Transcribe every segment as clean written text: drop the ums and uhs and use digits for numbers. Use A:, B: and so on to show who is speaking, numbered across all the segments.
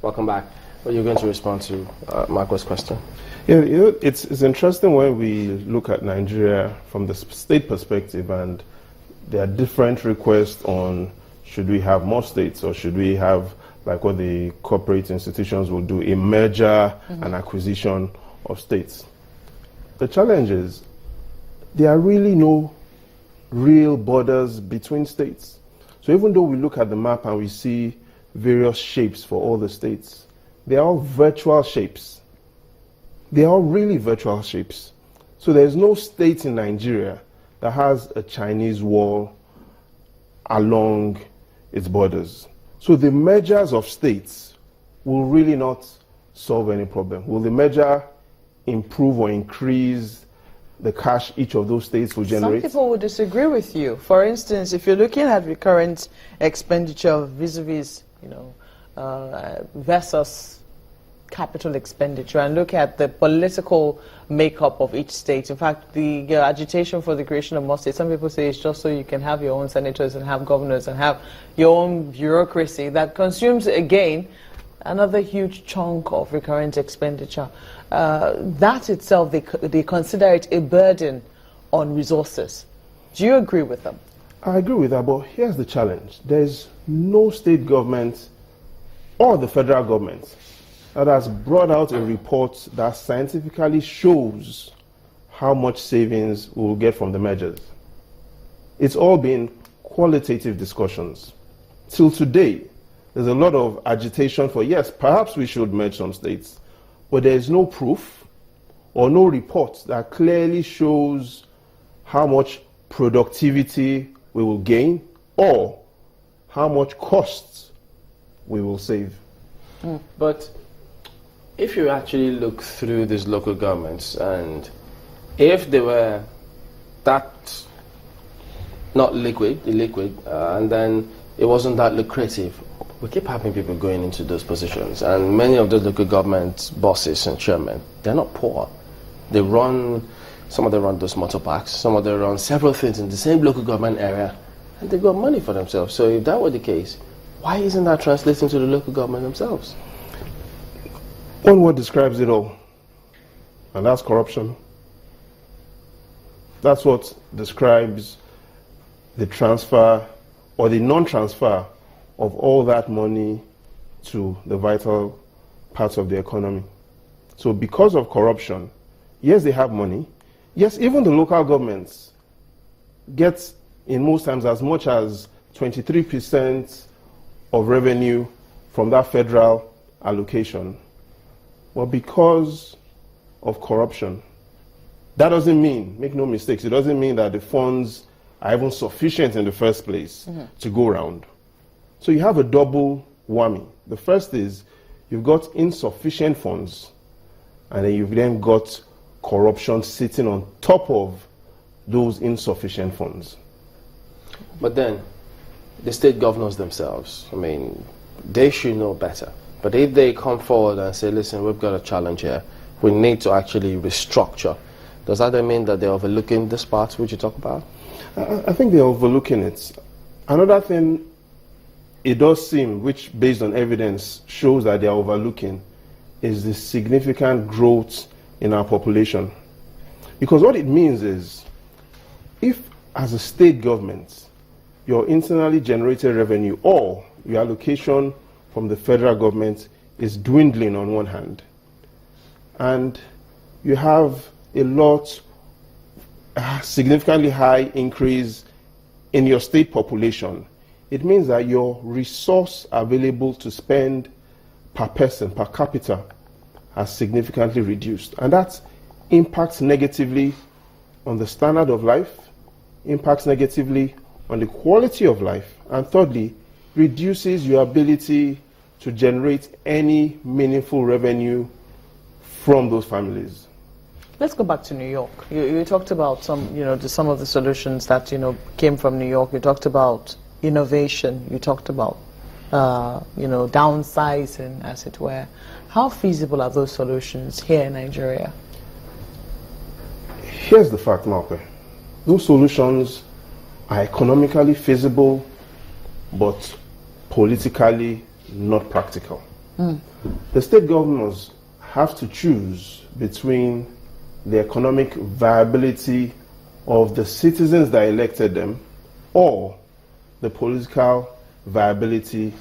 A: Welcome back. Well, you're going to respond to Marco's question.
B: Yeah, it's interesting when we look at Nigeria from the state perspective, and there are different requests on should we have more states or should we have, like what the corporate institutions will do, a merger and acquisition of states. The challenge is there are really no real borders between states. So even though we look at the map and we see various shapes for all the states, they are all virtual shapes. They are all really virtual shapes. So there's no state in Nigeria that has a Chinese wall along its borders. So the mergers of states will really not solve any problem. Will the merger improve or increase the cash each of those states will generate?
C: Some people would disagree with you. For instance, if you're looking at recurrent expenditure vis-a-vis, versus capital expenditure, and look at the political makeup of each state. In fact, the agitation for the creation of more states, some people say it's just so you can have your own senators and have governors and have your own bureaucracy that consumes, again, another huge chunk of recurrent expenditure. That itself, they consider it a burden on resources. Do you agree with them?
B: I agree with that, but here's the challenge. There's no state government or the federal government that has brought out a report that scientifically shows how much savings we will get from the mergers. It's all been qualitative discussions. Till today, there's a lot of agitation for, yes, perhaps we should merge some states, but there is no proof or no report that clearly shows how much productivity we will gain or how much costs we will save.
A: But if you actually look through these local governments, and if they were that not illiquid, and then it wasn't that lucrative, we keep having people going into those positions, and many of those local government bosses and chairmen, they're not poor. They run, some of them run those motor parks, some of them run several things in the same local government area, and they got money for themselves. So if that were the case, why isn't that translating to the local government themselves?
B: One word describes it all, and that's corruption. That's what describes the transfer or the non-transfer of all that money to the vital parts of the economy. So because of corruption, yes, they have money. Yes, even the local governments get, in most times, as much as 23% of revenue from that federal allocation. Well, because of corruption, that doesn't mean, make no mistakes, it doesn't mean that the funds are even sufficient in the first place to go around. So you have a double whammy. The first is you've got insufficient funds, and then you've then got corruption sitting on top of those insufficient funds.
A: But then, the state governors themselves, I mean, they should know better. But if they come forward and say, listen, we've got a challenge here, we need to actually restructure, does that then mean that they're overlooking this part which you talk about?
B: I think they're overlooking it. Another thing it does seem, which based on evidence shows that they're overlooking, is the significant growth in our population. Because what it means is, if as a state government, your internally generated revenue or your allocation from the federal government is dwindling on one hand, and you have a significantly high increase in your state population, it means that your resource available to spend per person, per capita, has significantly reduced. And that impacts negatively on the standard of life, impacts negatively on the quality of life, and thirdly, reduces your ability to generate any meaningful revenue from those families.
C: Let's go back to New York. You talked about some of the solutions that came from New York. You talked about innovation. You talked about downsizing, as it were. How feasible are those solutions here in Nigeria?
B: Here's the fact, Malcolm. Those solutions are economically feasible, but politically not practical. The state governors have to choose between the economic viability of the citizens that elected them or the political viability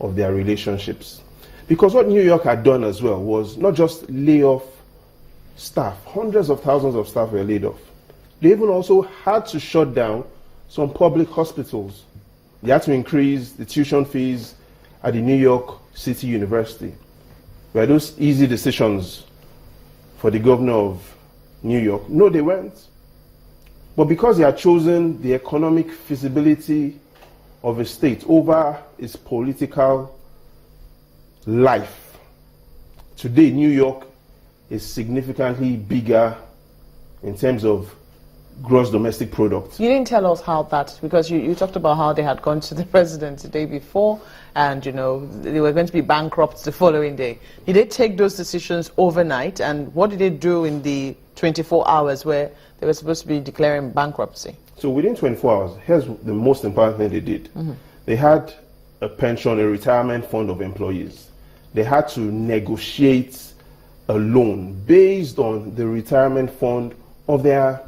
B: of their relationships. Because what New York had done as well was not just lay off staff, hundreds of thousands of staff were laid off. They even also had to shut down some public hospitals. They had to increase the tuition fees at the New York City University. Were those easy decisions for the governor of New York? No, they weren't. But because he had chosen the economic feasibility of a state over its political life, today New York is significantly bigger in terms of gross domestic product.
C: You didn't tell us how that, because you talked about how they had gone to the president the day before and, you know, they were going to be bankrupt the following day. Did they take those decisions overnight, and what did they do in the 24 hours where they were supposed to be declaring bankruptcy?
B: So within 24 hours, here's the most important thing they did. They had a pension, a retirement fund of employees. They had to negotiate a loan based on the retirement fund of their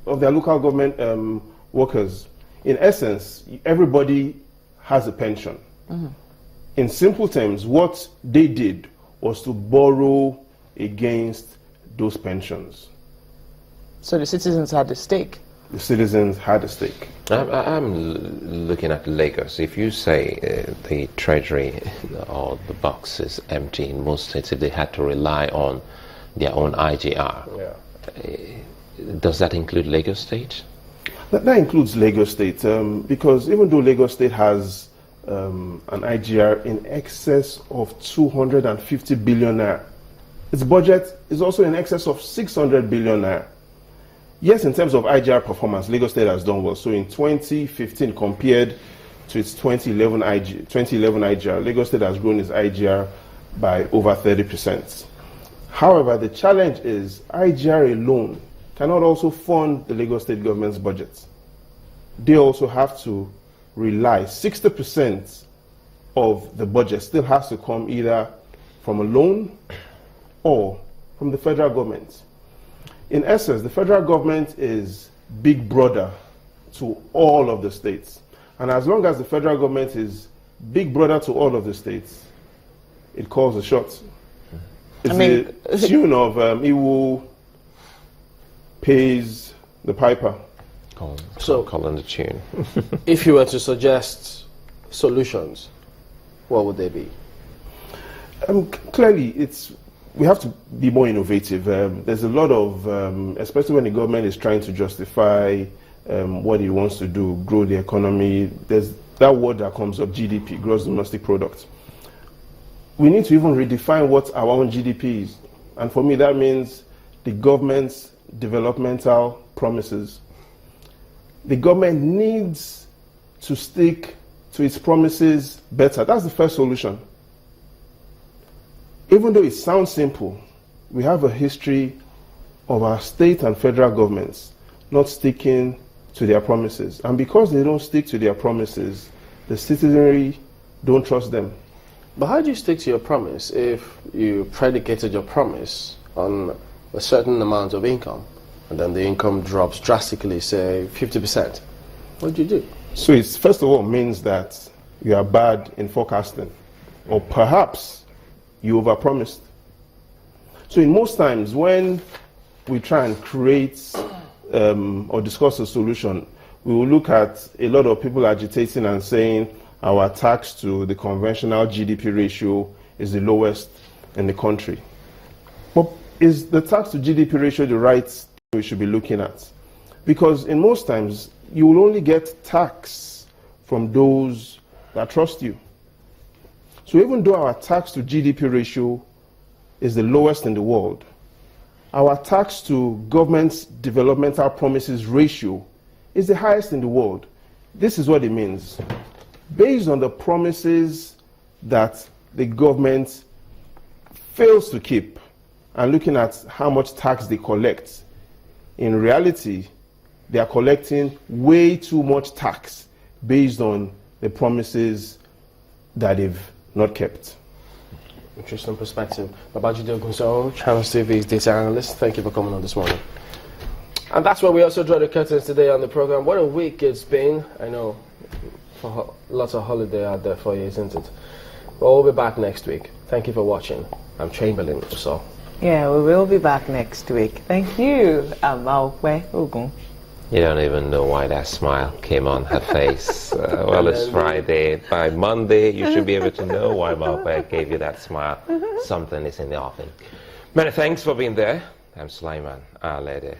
B: local government workers. In essence, everybody has a pension. In simple terms, what they did was to borrow against those pensions.
C: So the citizens had a stake.
B: The citizens had a stake.
D: I'm looking at Lagos. If you say the treasury or the box is empty in most states, if they had to rely on their own IGR, does that include Lagos State?
B: That includes Lagos State, because even though Lagos State has an IGR in excess of 250 billion naira, its budget is also in excess of 600 billion naira. Yes, in terms of IGR performance, Lagos State has done well. So in 2015, compared to its 2011 IGR, Lagos State has grown its IGR by over 30%. However, the challenge is IGR alone cannot also fund the Lagos State government's budget. They also have to rely, 60% of the budget still has to come either from a loan or from the federal government. In essence, the federal government is big brother to all of the states. And as long as the federal government is big brother to all of the states, it calls the shots. It's the tune of Iwu pays the piper.
D: Calling the tune.
A: If you were to suggest solutions, what would they be?
B: Clearly, we have to be more innovative. There's a lot of, especially when the government is trying to justify what it wants to do, grow the economy. There's that word that comes up, GDP, gross domestic product. We need to even redefine what our own GDP is. And for me, that means the government's developmental promises. The government needs to stick to its promises better. That's the first solution. Even though it sounds simple, we have a history of our state and federal governments not sticking to their promises. And because they don't stick to their promises, the citizenry don't trust them.
A: But how do you stick to your promise if you predicated your promise on a certain amount of income and then the income drops drastically, say 50%? What do you do?
B: So it first of all means that you are bad in forecasting, or perhaps you overpromised. So in most times when we try and create or discuss a solution, we will look at a lot of people agitating and saying our tax to the conventional GDP ratio is the lowest in the country. But is the tax to GDP ratio the right thing we should be looking at? Because in most times, you will only get tax from those that trust you. So even though our tax to GDP ratio is the lowest in the world, our tax to government's developmental promises ratio is the highest in the world. This is what it means. Based on the promises that the government fails to keep and looking at how much tax they collect, in reality, they are collecting way too much tax based on the promises that they've not kept.
A: Nutritional perspective. Babajide Ogunsanwo, Channels TV's data analyst. Thank you for coming on this morning. And that's where we also draw the curtains today on the program. What a week it's been. I know lots of holiday out there for you, isn't it? But we'll be back next week. Thank you for watching. I'm Chamberlain Uso.
C: Yeah, we will be back next week. Thank you. Ogun.
D: You don't even know why that smile came on her face. Well, it's Friday. By Monday, you should be able to know why Maupe gave you that smile. Something is in the offing. Many thanks for being there. I'm Sulaiman Alede.